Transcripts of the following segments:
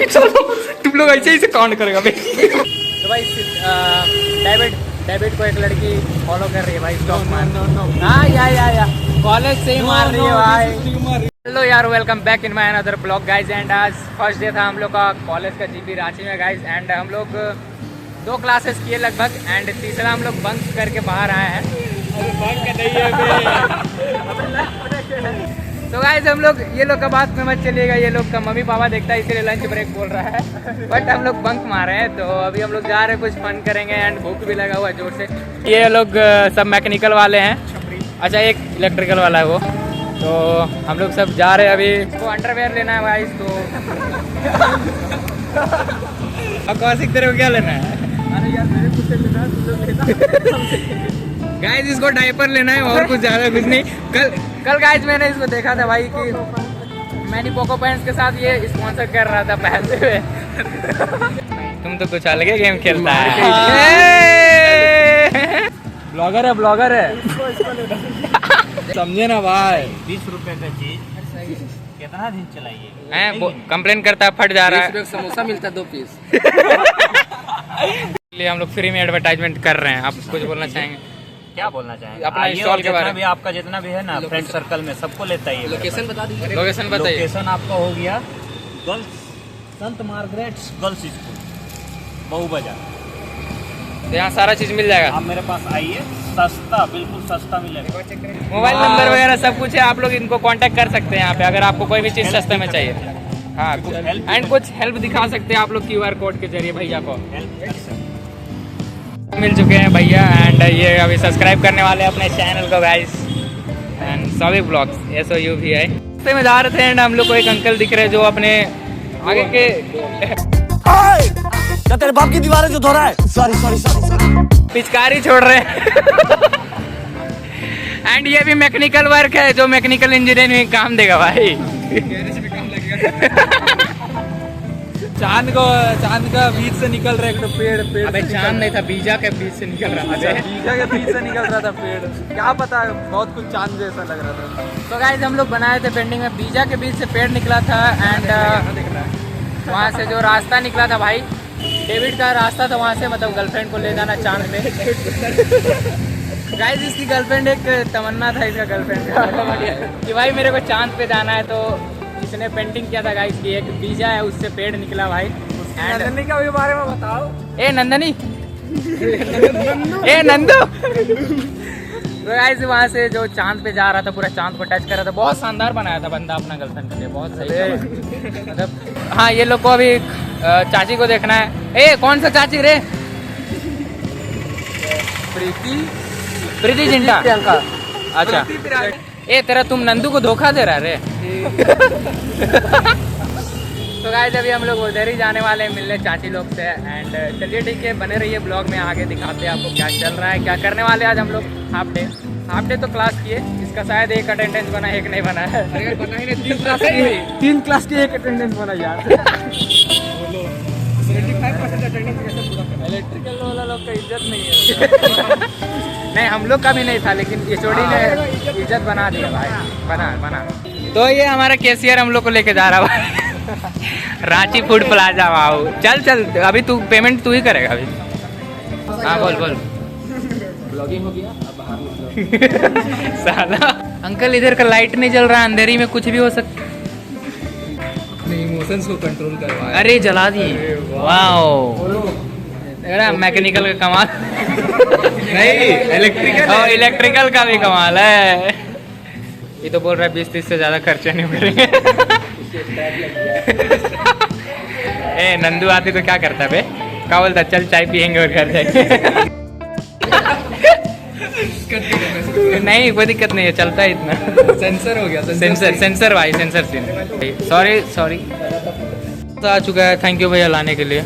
चलो तुम लोग ऐसे ही से काउंट करेगा भाई। तो भाई डेविड को एक लड़की फॉलो कर रही है भाई, स्टॉक मार। हाँ या कॉलेज से ही मार रही है भाई। हेलो यार, welcome back in my another blog guys. And आज फर्स्ट डे था हम लोग का कॉलेज का जीपी रांची में गाइज। एंड हम लोग 2 क्लासेस किए लगभग, एंड तीसरा हम लोग बंक करके बाहर आए हैं। तो गाइज हम लोग, ये लोग का बात में मत चलिएगा, ये लोग का मम्मी पापा देखता है इसीलिए लंच ब्रेक बोल रहा है। बट हम लोग बंक मारे हैं, तो अभी हम लोग जा रहे हैं, कुछ फन करेंगे। एंड भूख भी लगा हुआ है जोर से। ये लोग सब मैकेनिकल वाले हैं, अच्छा एक इलेक्ट्रिकल वाला है वो। तो हम लोग सब जा रहे हैं अभी। तो अंडरवेयर लेना है भाई, तो अब कौन सीखते रहे हो, क्या लेना है? अरे यार मेरे कुछ लेना है, तुम लोग लेना। गाइस इसको डायपर लेना है और कुछ ज़्यादा कुछ नहीं। कल गाइस मैंने इसको देखा था भाई कि मैंने पोको पैंट्स के साथ ये स्पॉन्सर कर रहा था पहनते हुए। तुम तो कुछ अलग ही गेम खेलता है। ब्लॉगर है समझे ना भाई। 20 रुपए का चीज कितना दिन चलाइए? कंप्लेन करता है, फट जा रहा है। समोसा मिलता है 2 पीस। इसलिए हम लोग फ्री में एडवर्टाइजमेंट कर रहे हैं। आप कुछ बोलना चाहेंगे? क्या बोलना चाहेंगे? अपना इंस्टॉल के बारे में भी आपका जितना भी है ना फ्रेंड सर्कल में सबको लेता ही है। लोकेशन बता दीजिए। लोकेशन बताइए। लोकेशन आपका हो गया गर्ल्स संत मार्गरेट्स गर्ल्स स्कूल बहु बाजार। यहाँ सारा चीज मिल जाएगा। आप मेरे पास आइए, सस्ता, बिल्कुल सस्ता मिलेगा। मोबाइल नंबर वगैरह सब कुछ है, आप लोग इनको कांटेक्ट कर सकते हैं यहाँ पे अगर आपको कोई भी चीज़ सस्ते में चाहिए। हाँ, एंड कुछ हेल्प दिखा सकते हैं आप लोग QR कोड के जरिए भैया को। मिल चुके हैं भैया, एंड ये अभी सब्सक्राइब करने वाले हैं अपने चैनल को गाइस। एंड सभी ब्लॉग्स SOU भी है। रास्ते में जा रहे थे एंड हम लोग को एक अंकल दिख रहे जो अपने आगे के क्या तेरे बाप की दीवार है जो धो रहा है? सॉरी। पिचकारी छोड़ रहे हैं। एंड ये भी मैकेनिकल वर्क है, जो मैकेनिकल इंजीनियर में काम देगा भाई। चांद का बीच से निकल रहा है पेड़। अबे चांद नहीं था, बीजा के बीच से निकल रहा था। बीजा के बीच से निकल रहा था पेड़, क्या पता, बहुत कुछ चांद जैसा लग रहा था। तो गाइस हम लोग बनाए थे पेंटिंग में, बीजा के बीच से पेड़ निकला था। एंड वहाँ से जो रास्ता निकला था भाई, डेविड का रास्ता था वहाँ से, मतलब गर्लफ्रेंड को ले जाना चांद पे। गाइस इसकी गर्लफ्रेंड, एक तमन्ना था इसका गर्लफ्रेंड का कि भाई मेरे को चांद पे जाना है। तो इसने पेंटिंग किया था गाइस की, एक बीजा है उससे पेड़ निकला भाई। नंदनी का भी बारे में बताओ। ए नंदनी ए नंदू। तो गाइस वहाँ से जो चांद पे जा रहा था, पूरा चांद को टच कर रहा था। बहुत शानदार बनाया था बंदा अपना गर्लफ्रेंड के लिए, बहुत सही मतलब। हाँ, ये लोग को अभी चाची को देखना है। ए कौन सा चाची रे? प्रीति जिंटा। अच्छा, ए तेरा तुम नंदू को धोखा दे रहा रे। तो गाइस अभी हम लोग उधर ही जाने वाले हैं मिलने चाची लोग से। एंड चलिए ठीक है, बने रहिए ब्लॉग में, आगे दिखाते हैं आपको क्या चल रहा है, क्या करने वाले आज हम लोग। हाफ डे तो क्लास किए, इसका शायद 1 अटेंडेंस बना, 1 नहीं बना है। अरे बना ही नहीं, 3 क्लास की 1 अटेंडेंस बना यार। 75% अटेंडेंस कैसे पूरा करना? इलेक्ट्रिकल वाला लोग का इज्जत नहीं है। नहीं, हम लोग का भी नहीं था, लेकिन HOD ने इज्जत बना दिया भाई। बना। तो ये हमारा कैशियर हम लोग को लेके जा रहा भाई। Ranchi food plaza. वाओ, चल अभी तू पेमेंट तू ही करेगा अभी। हाँ बोल। ब्लॉगिंग हो गया, अब बाहर निकलो। साला अंकल इधर का लाइट नहीं जल रहा, अंधेरी में कुछ भी हो सकता। अपने इमोशंस को कंट्रोल करवाया। अरे जला दी। वाओ, मैकेनिकल का कमाल नहीं, इलेक्ट्रिकल का भी कमाल है। ये तो बोल रहा है 20-30 से ज़्यादा खर्चे नहीं करेंगे। ए नंदू आती तो क्या करता बे? क्या बोलता, चल चाय पियेंगे और घर जाएंगे। नहीं कोई दिक्कत नहीं है, चलता है इतना। सेंसर हो गया, सेंसर भाई, सेंसर सीन। सॉरी तो आ चुका है। थैंक यू भैया लाने के लिए।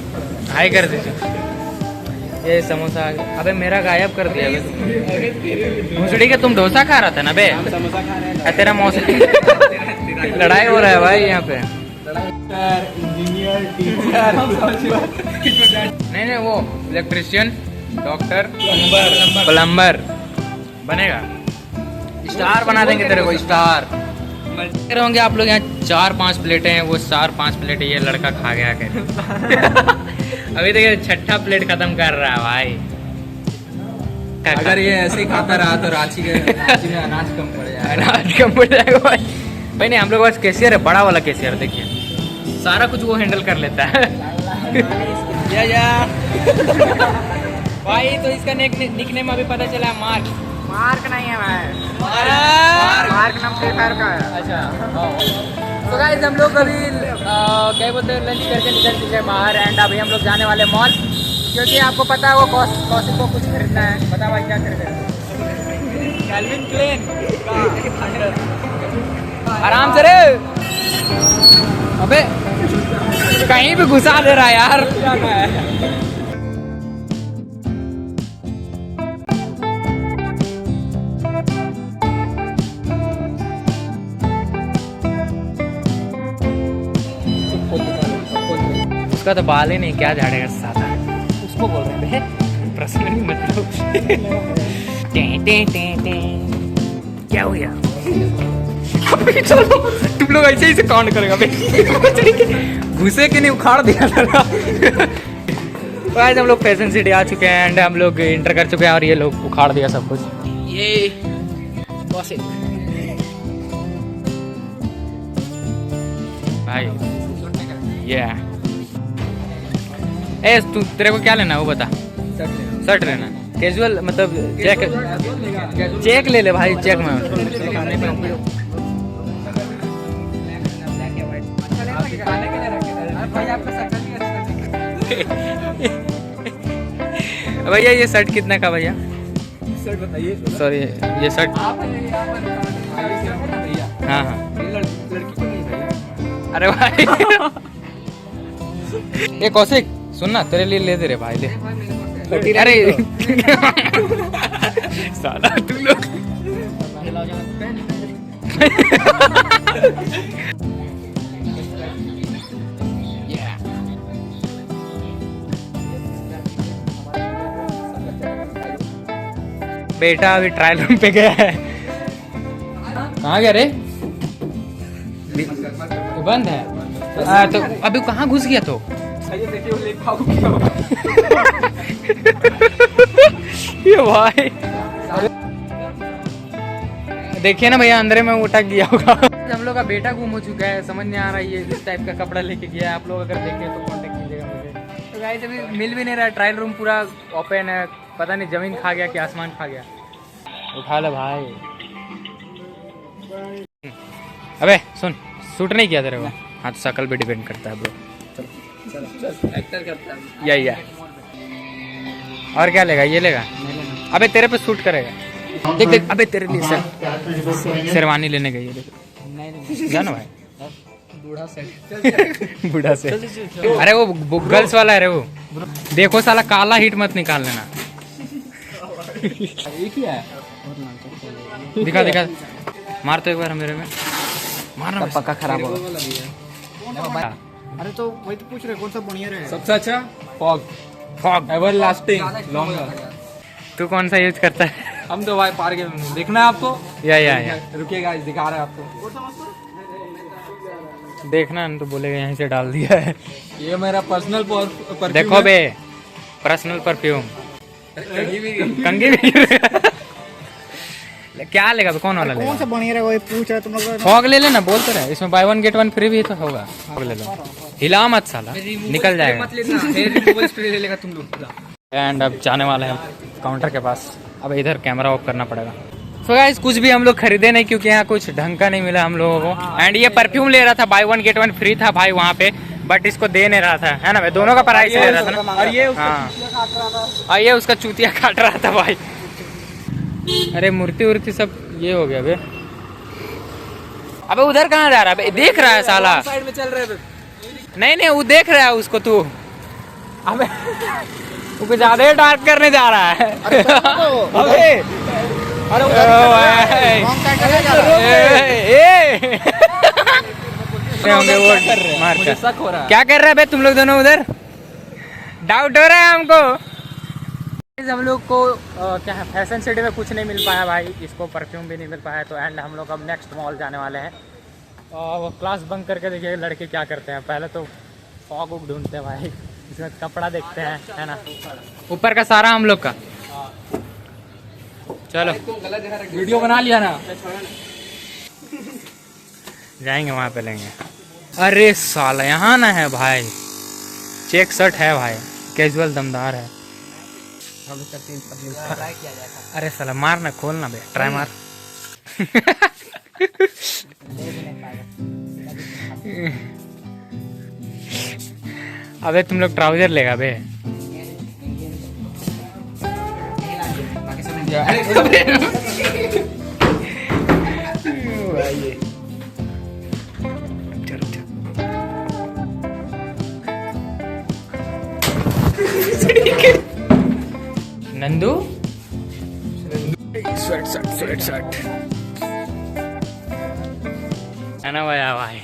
हाय कर दीजिए। ये समोसा आ गया। अबे मेरा गायब कर दिया। भूसड़ी के तुम डोसा खा रहा था ना बे? समोसा खा रहे हैं। तेरा मौसम लड़ाई हो रहा है भाई यहाँ पे। इंजीनियर, टीचर, नहीं वो इलेक्ट्रिशियन, डॉक्टर, प्लम्बर बनेगा। स्टार बना देंगे तेरे को, स्टार। देख रहे होंगे आप लोग, यहाँ 4-5 प्लेटें हैं, वो 4-5 प्लेटें ये लड़का खा गया कर। अभी देखिए छठा प्लेट खत्म कर रहा है भाई। अगर ये ऐसे ही खाता रहा तो रांची में अनाज कम पड़ जाएगा। अनाज कम पड़ जाएगा भाई। भाई नहीं, हम लोग पास कैशियर है, बड़ा वाला कैशियर, देखिए सारा कुछ वो हैंडल कर लेता है। या भाई तो इसका निकनेम अभी पता चला, मार्क। मार्क नहीं है भाई, मार्क नाम फ्री फायर का है। अच्छा तो गाइस हम लोग अभी क्या बोलते हैं, लंच करके निकल चुके हैं बाहर, एंड अभी हम लोग जाने वाले मॉल, क्योंकि आपको पता है वो कौशिक को कुछ खरीदना है। बता भाई क्या खरीदना है? कैल्विन क्लेन आराम से रे, अबे कहीं भी घुसा दे रहा है यार। उसका तो बाल ही नहीं, क्या झाड़ेगा सादा, उसको बोल रहे हैं पर्सनली मतलब। क्या हो गया? चलो तुम लोग ऐसे ही से काउंट करेगा भाई। घुसे के नहीं, उखाड़ दिया था। आज हम लोग फैशन सिटी आ चुके हैं, एंड हम लोग इंटर कर चुके हैं, और ये लोग उखाड़ दिया सब कुछ। ये भाई ये ए तू, तेरे को क्या लेना है वो बता। शर्ट लेना, कैजुअल मतलब चेक ले ले भाई, चेक में। भैया ये शर्ट कितना का भैया? शर्ट बताइए। सॉरी ये शर्ट, हाँ हाँ। अरे भाई ये कौशिक सुन ना, तेरे लिए ले दे रे भाई, ले। अरे साला तू लोग बेटा अभी ट्रायल रूम पे गया है। कहाँ गया रे? बंद है। तो अभी कहाँ घुस गया तो? ये भाई देखिए ना भैया, अंदर में उठक गया होगा। हम लोग का बेटा गुम हो चुका है, समझ नहीं आ रहा है ये इस टाइप का कपड़ा लेके गया है। आप लोग अगर देखें तो कांटेक्ट कीजिएगा मुझे। तो गाइस अभी मिल भी नहीं रहा, ट्रायल रूम पूरा ओपन है, पता नहीं जमीन खा गया कि आसमान खा गया। उठा ले भाई। अबे सुन, शूट नहीं किया तेरे को? हाँ तो शकल भी डिपेंड करता है ब्रो। एक्टर करता है या और क्या लेगा? ये लेगा? अबे तेरे पे शूट करेगा। देख देख, अबे तेरे लिए शेरवानी लेने गई है, देख जानो भाई। बूढ़ा से अरे वो गर्ल्स वाला है रे वो। देखो साला काला हिट मत निकाल लेना। दिखा दिखा, मार तो एक बार मेरे में, मारना पक्का खराब होगा। अरे तो वही तो पूछ रहे कौन सा बढ़िया रहेगा? सबसे अच्छा फॉग एवर लास्टिंग लॉन्गर। तू कौन सा यूज करता है? हम तो भाई पार के देखना है आपको। या रुकिएगा, दिखा रहे हैं आपको। देखना न तो बोलेगा यहीं से डाल दिया है। ये मेरा पर्सनल परफ्यूम। देखो बे, पर्सनल परफ्यूम। कंगी भी क्या लेगा? कौन वाला लेगा? कौन सा बढ़िया रहेगा? वही पूछ रहे तुम लोग। फॉग ले लेना, बोलते रहे इसमें बाय 1 गेट 1 फ्री भी तो होगा। फॉग ले लो, हिला मत साला, निकल जाएगा। ले लेगा तुम लोग। एंड अब जाने वाले हैं काउंटर के पास। अब इधर कैमरा ऑफ करना पड़ेगा। सो गाइस कुछ भी हम लोग खरीदे नहीं, क्योंकि यहाँ कुछ ढंग का नहीं मिला हम लोगों को। एंड ये परफ्यूम ले रहा था, बाय 1 गेट 1 फ्री था भाई वहाँ पे, बट इसको दे नहीं रहा था, है ना भाई? दोनों का प्राइस ले रहा था ना। और ये उसका चूतिया काट रहा था भाई। अरे मूर्ति उर्ति सब ये हो गया बे। अबे उधर कहाँ जा रहा है? देख रहा है साला, साइड में चल रहे थे। नहीं वो देख रहा है उसको तू। अबे वो कुछ ज्यादा ही डार्क करने जा रहा है। होंगे वो मार कर। शक हो रहा है। क्या कर रहे हैं बे तुम लोग दोनों उधर? डाउट हो रहा है हमको। हम लोग को क्या फैशन सिटी में कुछ नहीं मिल पाया भाई, इसको परफ्यूम भी नहीं मिल पाया। तो एंड हम लोग अब नेक्स्ट मॉल जाने वाले हैं, और वो क्लास बंक करके देखिए लड़के क्या करते हैं, पहले तो फॉग उग ढूंढते हैं भाई, इसमें कपड़ा देखते हैं, है ना। ऊपर का सारा हम लोग का। चलो वीडियो बना लिया ना, जाएंगे वहाँ पे लेंगे। अरे साला यहाँ ना है भाई, चेक शर्ट है भाई, कैजुअल दमदार है। अरे साला मार ना, खोल ना बे, ट्राई मार। अबे तुम लोग ट्राउजर लेगा बे। नंदू स्वेट है ना भाई।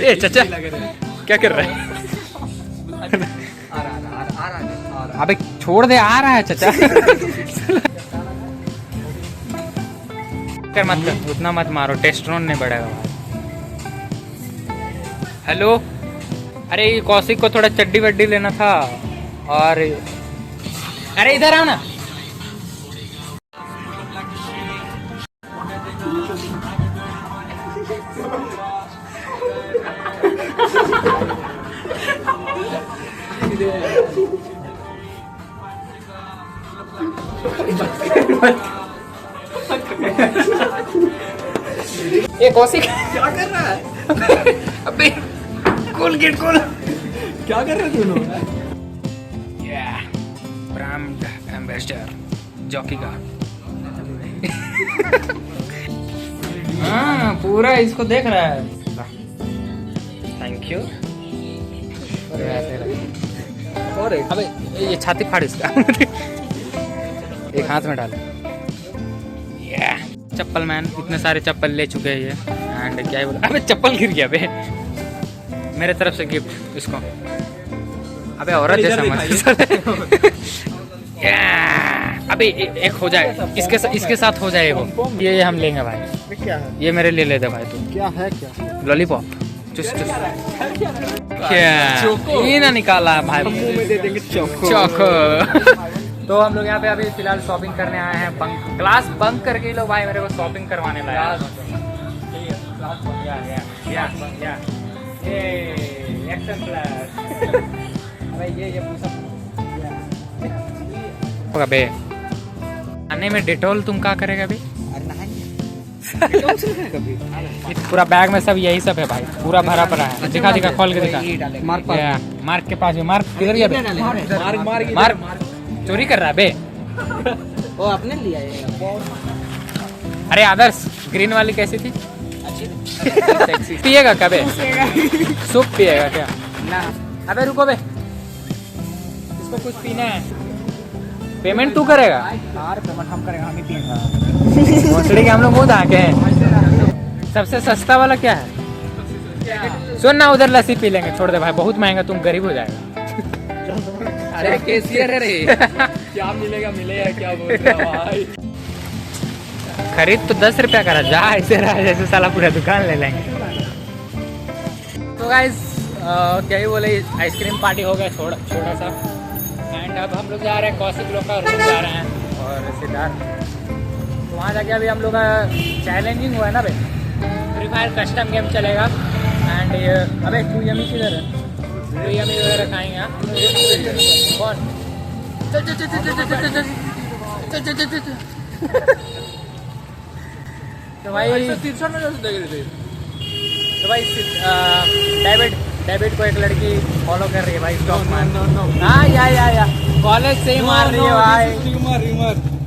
ए चाचा क्या कर रहा है? अबे छोड़ दे, आ रहा है चाचा। कर मत कर, उतना मत मारो, टेस्टोस्टेरोन नहीं बढ़ेगा भाई। हेलो, अरे ये कौशिक को थोड़ा चड्डी वड्डी लेना था। और अरे इधर आओ ना। ये कौशिक क्या कर रहा है? अबे खोल गेट खोल। क्या कर रहे थे दोनों? ब्रांड एम्बेसडर जॉकी का। हाँ पूरा इसको देख रहा है। Thank you. और अबे ये छाती फाड़ इसका। एक हाथ में डाल। चप्पल मैन, इतने सारे चप्पल ले चुके हैं ये। एंड क्या ही बोला, अबे चप्पल गिर गया बे। मेरे तरफ से गिफ्ट इसको। अबे औरत जैसा मत। अबे एक हो जाए, इसके साथ हो जाए वो। ये हम लेंगे भाई। क्या है? ये मेरे लिए ले दे भाई तू। क्या है? क्या लॉलीपॉप। चुस चुस। क्या ये ना निकाला भाई, मुंह में दे देंगे चोको। चौको। तो हम लोग यहाँ पे अभी फिलहाल शॉपिंग करने आए हैं। बंक क्लास बंक करके ही लोग भाई मेरे को शॉपिंग करवाने लाया। बे आने में डेटॉल तुम क्या करेगा बे? पूरा बैग में सब यही सब है भाई, पूरा भरा पड़ा है। दिखा दिखा, खोल के दिखा। मार्क के पास मार्क किधर गया बे? मार्क चोरी कर रहा है बे। वो आपने लिया है। अरे आदर्श, ग्रीन वाली कैसी थी? अच्छी। पिएगा क्या बे? सूप पिएगा क्या? ना। अबे रुको बे, इसको कुछ पीना है। पेमेंट तू करेगा? यार पेमेंट हम करेंगे, हम ही पिएंगे। भोसड़ी के हम लोग मुँह धाके हैं। सबसे सस्ता वाला क्या है? सुन ना, उधर लस्सी पी लेंगे। छोड़ दे भाई, बहुत महंगा, तुम गरीब हो जाएगा। अरे कैशियर है रे। क्या मिलेगा क्या बोल रहा भाई? खरीद तो 10 रुपया का रहा, जा ऐसे रहा जैसे साला पूरा दुकान ले लेंगे। तो गाइस क्या ही बोले, आइसक्रीम पार्टी हो गया छोटा सा। एंड अब हम लोग जा रहे हैं कौशिक लोग का रूम जा रहे हैं और सिद्धार्थ। तो वहाँ जाके अभी हम लोग का चैलेंजिंग हुआ है ना भाई, फ्री फायर कस्टम गेम चलेगा। एंड अबे तू यमी किधर है? तो यमी वगैरह खाएंगे। हाँ कौन? चल। तो भाई डेविड को एक लड़की फॉलो कर रही है भाई। हाँ या कॉलेज से ही मार रही है भाई।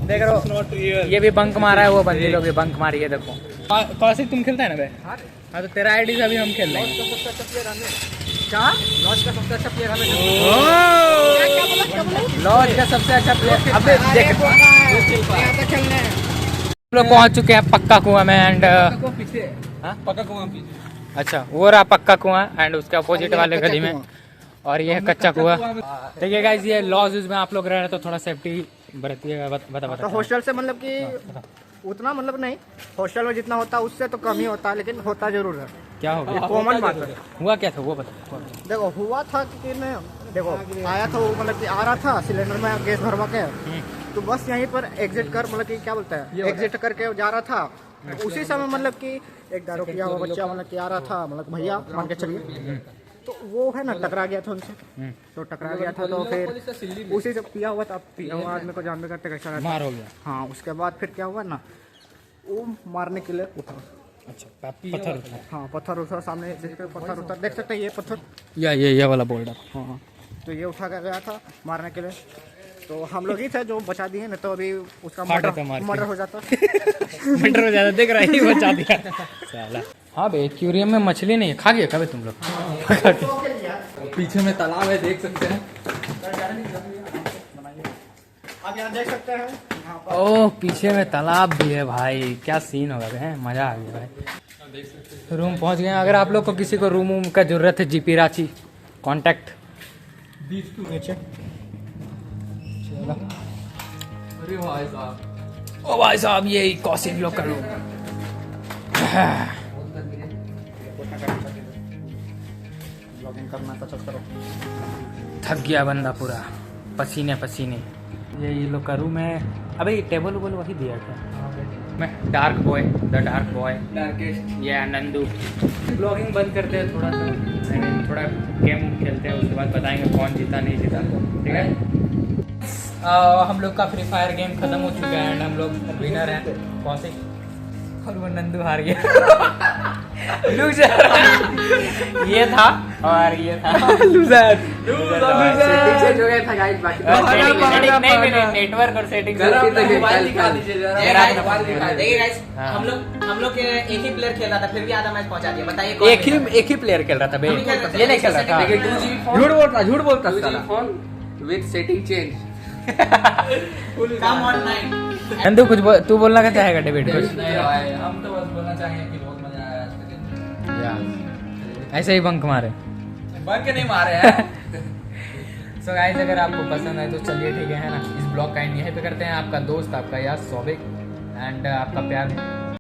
देख रहे हो, ये भी बंक मारा है, वो बंदी लोग भी बंक मारी है। देखो कौशिक तुम खेलता है ना भाई? हाँ तो तेरा आईडी से अभी हम खेल रहे हैं। क्या लॉज का सबसे अच्छा प्लेयर हमें? लॉज का सबसे अच्छा प्लेयर। अबे देख लोग पहुंच चुके हैं पक्का कुआं में। एंड पक्का कुआं पीछे। अच्छा, वो रहा पक्का कुआं एंड उसके अपोजिट वाले गली में, और ये है कच्चा कुआं। देखिए गाइस, ये लॉज में आप लोग रह रहे तो थोड़ा सेफ्टी बरतिएगा। बता तो हॉस्टल से मतलब कि उतना मतलब नहीं, हॉस्टल में जितना होता है उससे तो कम ही होता है, लेकिन होता जरूर है। क्या हो गया? कॉमन बात है। हुआ क्या था वो बता। देखो हुआ था कि मैं देखो आया था, वो मतलब कि आ रहा था सिलेंडर में गैस भरवा के, तो बस यहीं पर एग्जिट कर मतलब कि क्या बोलते हैं, एग्जिट करके जा रहा था। उसी समय मतलब कि एक दारू पिया हुआ बच्चा मतलब कि आ रहा था, मतलब भैया मान के चलिए, तो वो है ना टकरा गया था उनसे। तो टकरा गया था तो फिर उसी से पिया हुआ था, पिया हुआ आदमी को जानते करते कैसा मार हो गया। हाँ, उसके बाद फिर क्या हुआ ना, वो मारने के लिए उठा। अच्छा, पत्थर उठा। हाँ, पत्थर उठा, सामने पत्थर उठा, देख सकते हैं ये पत्थर। ये वाला बोल्डर। हाँ, तो ये उठा कर गया था मारने के लिए। तो हम लोग ही थे जो बचा दिए, नहीं तो अभी उसका मर्डर हो जाता। मर्डर हो जाता, देख रहा है, बचा दिया साला। हाँ भाई, एक्वेरियम में मछली नहीं है, खा गया कभी तुम लोग? पीछे में तालाब है, देख सकते हैं। आप यहाँ देख सकते हैं। ओह, पीछे में तालाब भी है भाई, क्या सीन होगा है, मजा आ गया भाई। रूम पहुंच गए। अगर आप लोग को किसी को रूम का जरूरत है, जीपी रांची कांटेक्ट नीचे। अरे भाई साहब, ओ भाई साहब, ये कौशिक लोग का रूम। ब्लॉगिंग करना तो चल करो। थक गया बंदा पूरा, पसीने पसीने। ये लोग का रूम है। अबे टेबल वेबल वही दिया क्या? मैं dark boy, the dark boy, darkest. ये नंदू। ब्लॉगिंग बंद करते हैं थोड़ा सा, थोड़ा गेम खेलते हैं, उसके बाद बताएंगे कौन जीता नहीं जीता, ठीक है? हम लोग का फ्री फायर गेम खत्म हो चुका है एंड हम लोग विनर हैं, कौशिक, और वो नंदू हार गया। लूजर ये था और ये था लूजर। जो गया था गाइस, बाकी नहीं, नेटवर्क और सेटिंग। मोबाइल दिखा दीजिए जरा, मोबाइल दिखा दीजिए। देखिए गाइस, हम लोग एक ही प्लेयर खेल रहा था, फिर भी आधा मैच पहुंचा दिया। बताइए कौन एक ही प्लेयर खेल रहा था भाई, ये नहीं खेल रहा था। झूठ बोलता phone with setting change. Come on nine. Nandu कुछ तू बोलना क्या चाहेगा डेविड? कुछ नहीं भाई, हम तो बस बोलना चाहेंगे कि बहुत मजा आया आज के दिन। ऐसे ही बंक मारे, बंक नहीं मारे हैं। सो गाइस, अगर आपको पसंद आए तो चलिए ठीक है ना, इस ब्लॉग का एंड यहीं पे करते हैं। आपका दोस्त, आपका यार सौबिक, एंड आपका प्यार